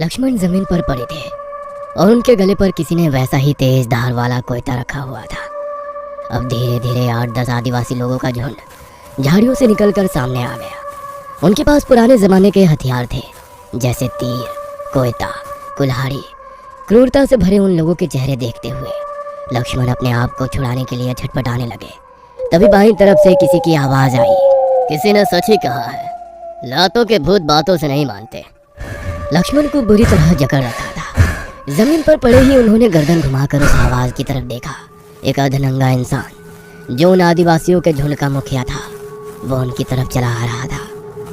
लक्ष्मण जमीन पर पड़े थे और उनके गले पर किसी ने वैसा ही तेज धार वाला कोयता रखा हुआ था। अब धीरे धीरे 8-10 आदिवासी लोगों का झुंड झाड़ियों से निकलकर सामने आ गया। उनके पास पुराने जमाने के हथियार थे, जैसे तीर, कोयता, कुल्हाड़ी। क्रूरता से भरे उन लोगों के चेहरे देखते हुए लक्ष्मण अपने आप को छुड़ाने के लिए छटपटाने लगे। तभी बाईं तरफ से किसी की आवाज आई। किसी ने सच ही कहा है, लातों के भूत बातों से नहीं मानते। लक्ष्मण को बुरी तरह जकड़ रखा था। जमीन पर पड़े ही उन्होंने गर्दन घुमाकर उस आवाज की तरफ देखा। एक अधनंगा इंसान जो उन आदिवासियों के झुंड का मुखिया था, वो उनकी तरफ चला आ रहा था।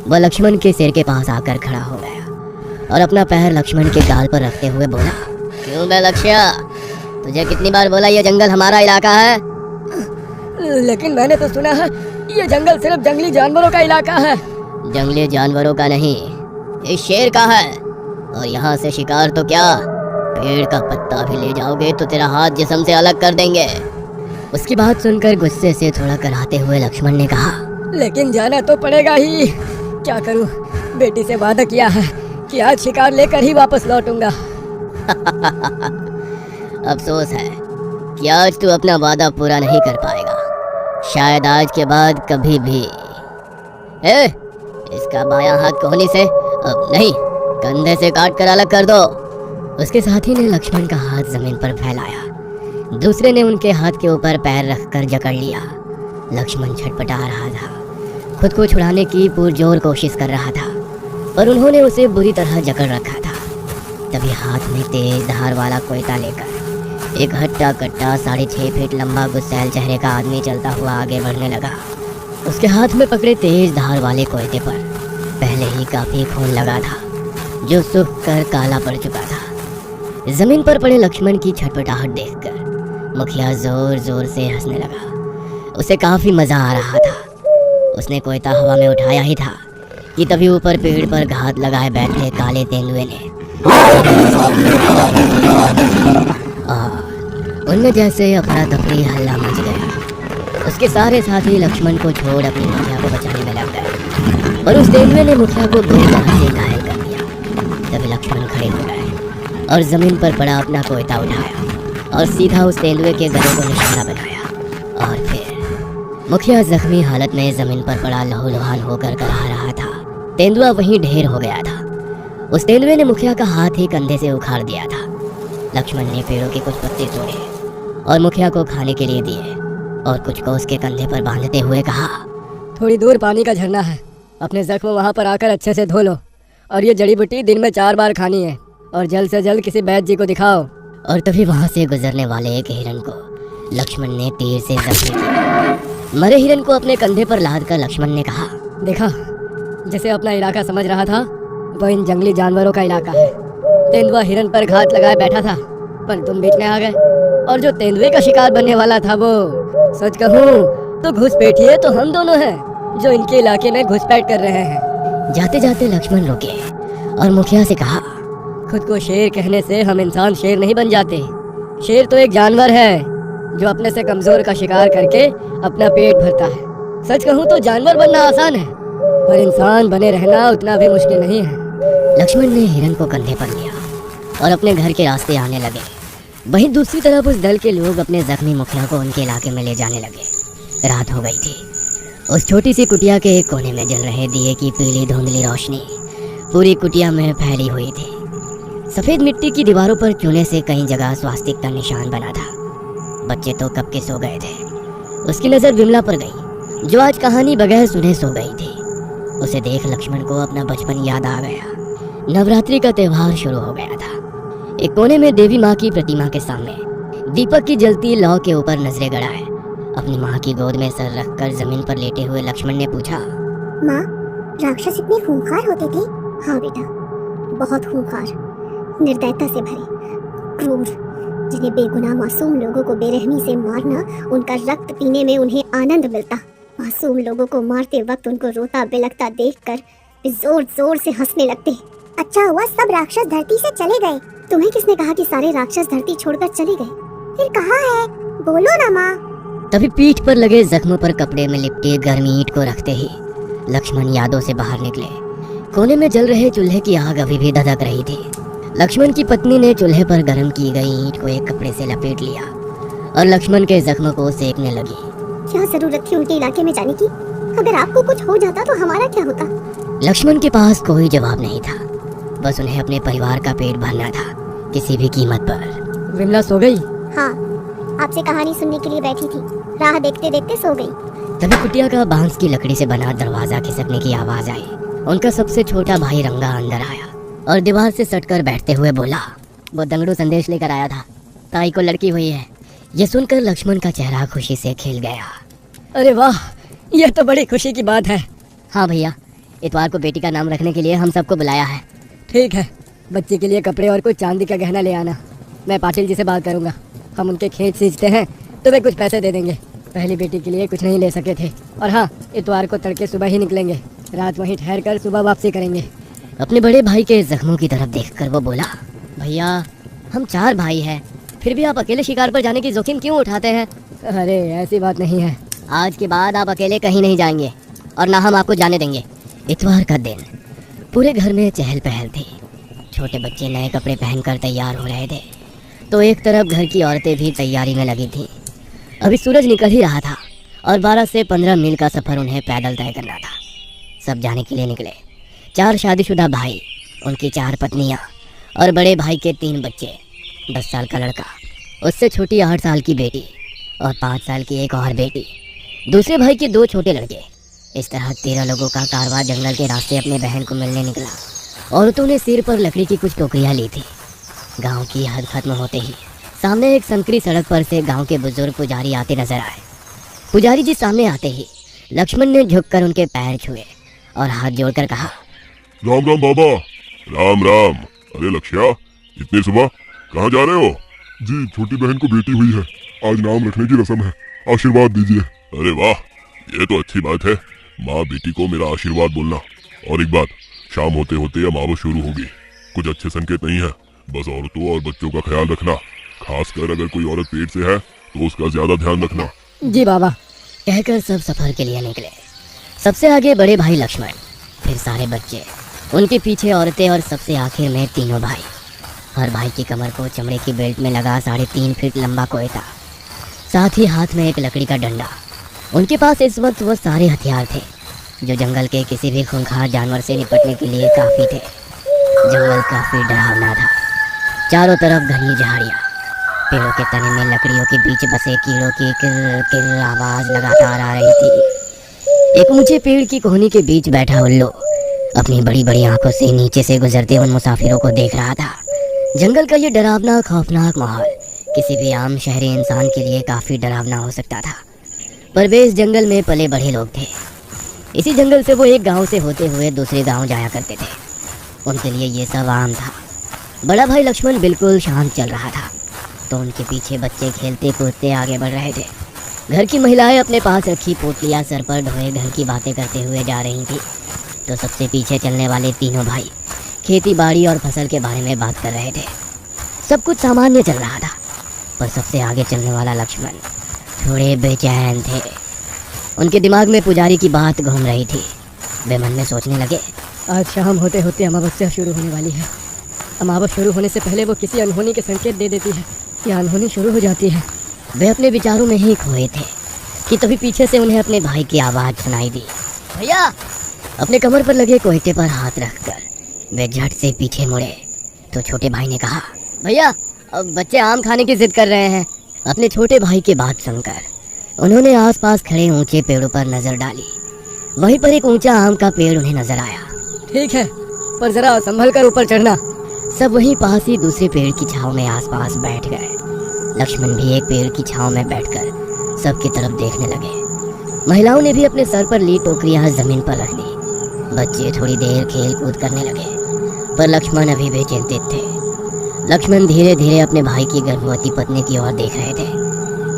वह लक्ष्मण के सिर के पास आकर खड़ा हो गया और अपना पैर लक्ष्मण के गाल पर रखते हुए बोला, क्यों बे लक्ष्या, तुझे कितनी बार बोला ये जंगल हमारा इलाका है? लेकिन मैंने तो सुना है ये जंगल सिर्फ जंगली जानवरों का इलाका है। जंगली जानवरों का नहीं, इस शेर का है। और यहाँ से शिकार तो क्या, पेड़ का पत्ता भी ले जाओगे तो तेरा हाथ जिस्म से अलग कर देंगे। उसकी बात सुनकर गुस्से से थोड़ा कराते हुए लक्ष्मण ने कहा, लेकिन जाना तो पड़ेगा ही। क्या करूं, बेटी से वादा किया है कि आज शिकार लेकर ही वापस लौटूंगा। अफसोस है कि आज तू अपना वादा पूरा नहीं कर पाएगा। शायद आज के बाद कभी भी। इसका बायां हाथ कोहनी से, अब नहीं, कंधे से काट कर अलग कर दो। उसके साथी ने लक्ष्मण का हाथ जमीन पर फैलाया। दूसरे ने उनके हाथ के ऊपर पैर रखकर जकड़ लिया। लक्ष्मण छटपटा रहा था, खुद को छुड़ाने की पुरजोर कोशिश कर रहा था, पर उन्होंने उसे बुरी तरह जकड़ रखा था। तभी हाथ में तेज धार वाला कोयता लेकर एक हट्टा कट्टा 6.5 फीट लंबा गुस्सैल चेहरे का आदमी चलता हुआ आगे बढ़ने लगा। उसके हाथ में पकड़े तेज धार वाले कोयते पर पहले ही काफी खून लगा था, जो सूख कर काला पड़ चुका था। जमीन पर पड़े लक्ष्मण की छटपटाहट देखकर मुखिया जोर जोर से हंसने लगा। उसे काफी मजा आ रहा था। उसने कोयता हवा में उठाया ही था कि तभी ऊपर पेड़ पर घात लगाए बैठे काले तेंदुए ने उनमें जैसे अफरा तफरी हल्ला मच गया। उसके सारे साथी लक्ष्मण को छोड़ अपनी मुखिया को बचाने में लग गए, और उस तेंदुए ने मुखिया को बुरी तरह से घायल कर दिया। तभी लक्ष्मण खड़े हो गए और जमीन पर पड़ा अपना कोयता उठाया और सीधा उस तेंदुए के गले को निशाना बनाया। और फिर मुखिया जख्मी हालत में जमीन पर पड़ा लहूलुहान होकर कराह रहा था। तेंदुआ वहीं ढेर हो गया था। उस तेंदुए ने मुखिया का हाथ ही कंधे से उखाड़ दिया था। लक्ष्मण ने पेड़ों के कुछ पत्ते तोड़े और मुखिया को खाने के लिए दिए और कुछ को उसके कंधे पर बांधते हुए कहा, थोड़ी दूर पानी का झरना है, अपने जख्म वहाँ पर आकर अच्छे से धो लो, और ये जड़ी बूटी दिन में 4 बार खानी है, और जल्द से जल्द किसी वैद्य जी को दिखाओ। और तभी वहाँ से गुजरने वाले एक हिरन को लक्ष्मण ने तीर से जख्मी किया। मरे हिरन को अपने कंधे पर लाद कर लक्ष्मण ने कहा, देखा, जिसे अपना इलाका समझ रहा था वो इन जंगली जानवरों का इलाका है। तेंदुआ हिरन पर घात लगाए बैठा था, पर तुम बीच में आ गए, और जो तेंदुए का शिकार बनने वाला था वो, सच कहूँ तो घुसपैठिए तो हम दोनों हैं जो इनके इलाके में घुसपैठ कर रहे हैं। जाते जाते लक्ष्मण रुके और मुखिया से कहा, खुद को शेर कहने से हम इंसान शेर नहीं बन जाते। शेर तो एक जानवर है जो अपने से कमजोर का शिकार करके अपना पेट भरता है। सच कहूँ तो जानवर बनना आसान है, पर इंसान बने रहना उतना भी मुश्किल नहीं है। लक्ष्मण ने हिरन को कंधे पर लिया और अपने घर के रास्ते आने लगे। वहीं दूसरी तरफ उस दल के लोग अपने जख्मी मुखिया को उनके इलाके में ले जाने लगे। रात हो गई थी। उस छोटी सी कुटिया के एक कोने में जल रहे दिए की पीली धुंधली रोशनी पूरी कुटिया में फैली हुई थी। सफेद मिट्टी की दीवारों पर चूने से कई जगह स्वास्तिक का निशान बना था। बच्चे तो कब के सो गए थे। उसकी नजर विमला पर गई, जो आज कहानी बगैर सुने सो गई थी। उसे देख लक्ष्मण को अपना बचपन याद आ गया। नवरात्रि का त्योहार शुरू हो गया था। एक कोने में देवी माँ की प्रतिमा के सामने दीपक की जलती लौ के ऊपर नजरें गड़ाए अपनी माँ की गोद में सर रखकर जमीन पर लेटे हुए लक्ष्मण ने पूछा, माँ, राक्षस इतने खूंखार होते थे? हाँ बेटा, बहुत खूंखार, निर्दयता से भरे, क्रूर, जिन्हें बेगुनाह मासूम लोगों को बेरहमी से मारना, उनका रक्त पीने में उन्हें आनंद मिलता। मासूम लोगों को मारते वक्त उनको रोता बिलखता देखकर जोर जोर से हंसने लगते। अच्छा हुआ सब राक्षस धरती से चले गए। तुम्हें किसने कहा कि सारे राक्षस धरती छोड़कर चले गए? फिर कहाँ है? बोलो ना माँ। तभी पीठ पर लगे जख्मों पर कपड़े में लिपटे गर्मी ईंट को रखते ही लक्ष्मण यादों से बाहर निकले। कोने में जल रहे चूल्हे की आग अभी भी धधक रही थी। लक्ष्मण की पत्नी ने चूल्हे पर गर्म की गई ईंट को एक कपड़े से लपेट लिया और लक्ष्मण के जख्म को सेकने लगी। क्या जरूरत थी उनके इलाके में जाने की? अगर आपको कुछ हो जाता तो हमारा क्या होता? लक्ष्मण के पास कोई जवाब नहीं था, बस उन्हें अपने परिवार का पेट भरना था, किसी भी कीमत पर। विमला सो गई? हाँ, आपसे कहानी सुनने के लिए बैठी थी, राह देखते देखते सो गई। तभी कुटिया का बांस की लकड़ी से बना दरवाजा खिसकने की आवाज आई। उनका सबसे छोटा भाई रंगा अंदर आया और दीवार से सटकर बैठते हुए बोला, वो दंगड़ू संदेश लेकर आया था, ताई को लड़की हुई है। ये सुनकर लक्ष्मण का चेहरा खुशी से खिल गया। अरे वाह, यह तो बड़ी खुशी की बात है। हाँ भैया, इतवार को बेटी का नाम रखने के लिए हम सबको बुलाया है। ठीक है, बच्चे के लिए कपड़े और कुछ चांदी का गहना ले आना। मैं पाटिल जी से बात करूंगा, हम उनके खेत सींचते हैं तो वे कुछ पैसे दे देंगे। पहली बेटी के लिए कुछ नहीं ले सके थे। और हाँ, इतवार को तड़के सुबह ही निकलेंगे, रात वहीं ठहर कर सुबह वापसी करेंगे। अपने बड़े भाई के जख्मों की तरफ देखकर वो बोला, भैया हम 4 भाई हैं, फिर भी आप अकेले शिकार पर जाने की जोखिम क्यों उठाते हैं? अरे ऐसी बात नहीं है। आज के बाद आप अकेले कहीं नहीं जाएंगे और ना हम आपको जाने देंगे। इतवार का दिन पूरे घर में चहल पहल थी। छोटे बच्चे नए कपड़े पहनकर तैयार हो रहे थे तो एक तरफ घर की औरतें भी तैयारी में लगी थीं। अभी सूरज निकल ही रहा था और 12 से 15 मील का सफ़र उन्हें पैदल तय करना था। सब जाने के लिए निकले। 4 शादीशुदा भाई, उनकी 4 पत्नियां और बड़े भाई के 3 बच्चे। 10 साल का लड़का, उससे छोटी 8 साल की बेटी और 5 साल की एक और बेटी, दूसरे भाई के 2 छोटे लड़के। इस तरह 13 लोगों का कारवां जंगल के रास्ते अपने बहन को मिलने निकला। औरतों ने सिर पर लकड़ी की कुछ टोकरियां ली थी। गांव की हद खत्म होते ही सामने एक संकरी सड़क पर से गांव के बुजुर्ग पुजारी आते नजर आए। पुजारी जी सामने आते ही लक्ष्मण ने झुककर उनके पैर छुए और हाथ जोड़कर कहा, राम राम बाबा। राम राम। अरे लक्ष्या, इतनी सुबह कहाँ जा रहे हो? जी, छोटी बहन को बेटी हुई है, आज नाम रखने की रस्म है, आशीर्वाद दीजिए। अरे वाह, ये तो अच्छी बात है। माँ बेटी को मेरा आशीर्वाद बोलना। और एक बात, शाम होते होते अमावस शुरू होगी, कुछ अच्छे संकेत नहीं है। बस औरतों और बच्चों का ख्याल रखना, खासकर अगर कोई औरत पेट से है तो उसका ज्यादा ध्यान रखना। जी बाबा। कहकर सब सफर के लिए निकले। सबसे आगे बड़े भाई लक्ष्मण, फिर सारे बच्चे, उनके पीछे औरतें और सबसे आखिर में तीनों भाई। हर भाई की कमर को चमड़े की बेल्ट में लगा 3.5 फीट लंबा कोयता, साथ ही हाथ में एक लकड़ी का डंडा। उनके पास इस वक्त वो सारे हथियार थे जो जंगल के किसी भी खूंखार जानवर से निपटने के लिए काफ़ी थे। जंगल काफ़ी डरावना था। चारों तरफ घनी झाड़ियाँ, पेड़ों के तने में लकड़ियों के बीच बसे कीड़ों की किर किर आवाज़ लगातार आ रही थी। एक ऊंचे पेड़ की कोहनी के बीच बैठा उल्लू अपनी बड़ी बड़ी आंखों से नीचे से गुजरते उन मुसाफिरों को देख रहा था। जंगल का ये डरावना खौफनाक माहौल किसी भी आम शहरी इंसान के लिए काफ़ी डरावना हो सकता था, पर वे इस जंगल में पले बढ़े लोग थे। इसी जंगल से वो एक गांव से होते हुए दूसरे गांव जाया करते थे। उनके लिए ये सब आम था। बड़ा भाई लक्ष्मण बिल्कुल शांत चल रहा था तो उनके पीछे बच्चे खेलते कूदते आगे बढ़ रहे थे। घर की महिलाएं अपने पास रखी पोटलियां सर पर ढोए घर की बातें करते हुए जा रही थी तो सबसे पीछे चलने वाले तीनों भाई खेती बाड़ी और फसल के बारे में बात कर रहे थे। सब कुछ सामान्य चल रहा था, पर सबसे आगे चलने वाला लक्ष्मण थोड़े बेचैन थे। उनके दिमाग में पुजारी की बात घूम रही थी। वे मन में सोचने लगे, आज शाम होते होते अमावस्या शुरू होने वाली है। अमावस शुरू होने से पहले वो किसी अनहोनी के संकेत दे देती है या अनहोनी शुरू हो जाती है। वे अपने विचारों में ही खोए थे कि तभी पीछे से उन्हें अपने भाई की आवाज़ सुनाई दी, भैया। अपने कमर पर लगे कोयते पर हाथ रखकर वे झट से पीछे मुड़े तो छोटे भाई ने कहा, भैया अब बच्चे आम खाने की जिद कर रहे हैं। अपने छोटे भाई की बात सुनकर उन्होंने आसपास खड़े ऊंचे पेड़ों पर नजर डाली। वहीं पर एक ऊंचा आम का पेड़ उन्हें नजर आया। ठीक है, पर जरा संभल कर ऊपर चढ़ना। सब वहीं पास ही दूसरे पेड़ की छांव में आसपास बैठ गए। लक्ष्मण भी एक पेड़ की छांव में बैठकर सबकी तरफ देखने लगे। महिलाओं ने भी अपने सर पर ली टोकरियां जमीन पर रख दी। बच्चे थोड़ी देर खेल कूद करने लगे, पर लक्ष्मण अभी भी चिंतित थे। लक्ष्मण धीरे धीरे अपने भाई की गर्भवती पत्नी की ओर देख रहे थे।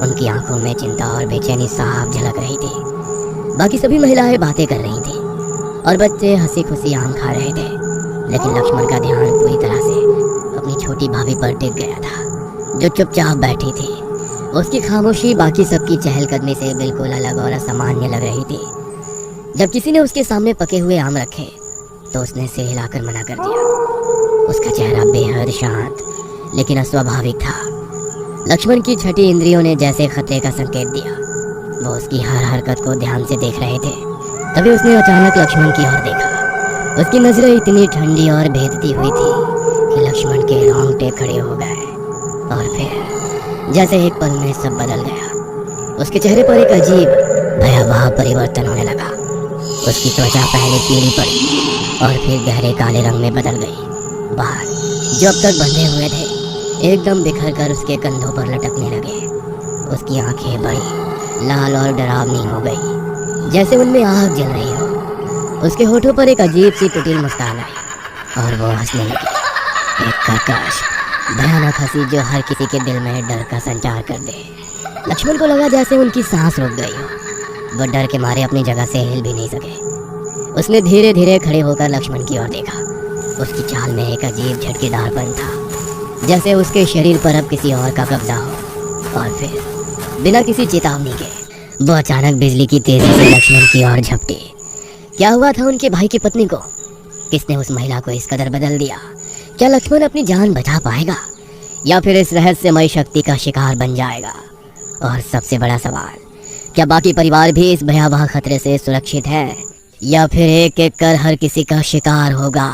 उनकी आंखों में चिंता और बेचैनी साफ झलक रही थी। बाकी सभी महिलाएं बातें कर रही थीं और बच्चे हंसी खुशी आम खा रहे थे, लेकिन लक्ष्मण का ध्यान पूरी तरह से अपनी छोटी भाभी पर टिक गया था जो चुपचाप बैठी थी। उसकी खामोशी बाकी सबकी चहलकदमी से बिल्कुल अलग और असामान्य लग रही थी। जब किसी ने उसके सामने पके हुए आम रखे तो उसने सिर हिलाकर मना कर दिया। उसका चेहरा बेहद शांत लेकिन अस्वाभाविक था। लक्ष्मण की छठी इंद्रियों ने जैसे खतरे का संकेत दिया। वो उसकी हर हरकत को ध्यान से देख रहे थे। तभी उसने अचानक लक्ष्मण की ओर देखा। उसकी नजरें इतनी ठंडी और भेदती हुई थी कि लक्ष्मण के रोंगटे खड़े हो गए। और फिर जैसे एक पल में सब बदल गया। उसके चेहरे पर एक अजीब भयावह परिवर्तन होने लगा। उसकी त्वचा पहले पीली पड़ी और फिर गहरे काले रंग में बदल गई। बाल जो अब तक बंधे हुए थे एकदम बिखर कर उसके कंधों पर लटकने लगे। उसकी आंखें बड़ी लाल और डरावनी हो गई, जैसे उनमें आग जल रही हो। उसके होठों पर एक अजीब सी कुटिल मुस्कान आई और वो हंसने लगी, एक कर्कश भयानक हंसी जो हर किसी के दिल में डर का संचार कर दे। लक्ष्मण को लगा जैसे उनकी सांस रुक गई हो। वो डर के मारे अपनी जगह से हिल भी नहीं सके। उसने धीरे धीरे खड़े होकर लक्ष्मण की ओर देखा। उसकी चाल में एक अजीब झटकेदारपन था, जैसे उसके शरीर पर अब किसी और का कब्जा हो। और फिर बिना किसी चेतावनी के वो अचानक बिजली की तेजी से लक्ष्मण की ओर झपटी। क्या हुआ था उनके भाई की पत्नी को? किसने उस महिला को इस कदर बदल दिया? क्या लक्ष्मण अपनी जान बचा पाएगा या फिर इस रहस्यमय शक्ति का शिकार बन जाएगा? और सबसे बड़ा सवाल, क्या बाकी परिवार भी इस भयावह खतरे से सुरक्षित है या फिर एक एक कर हर किसी का शिकार होगा?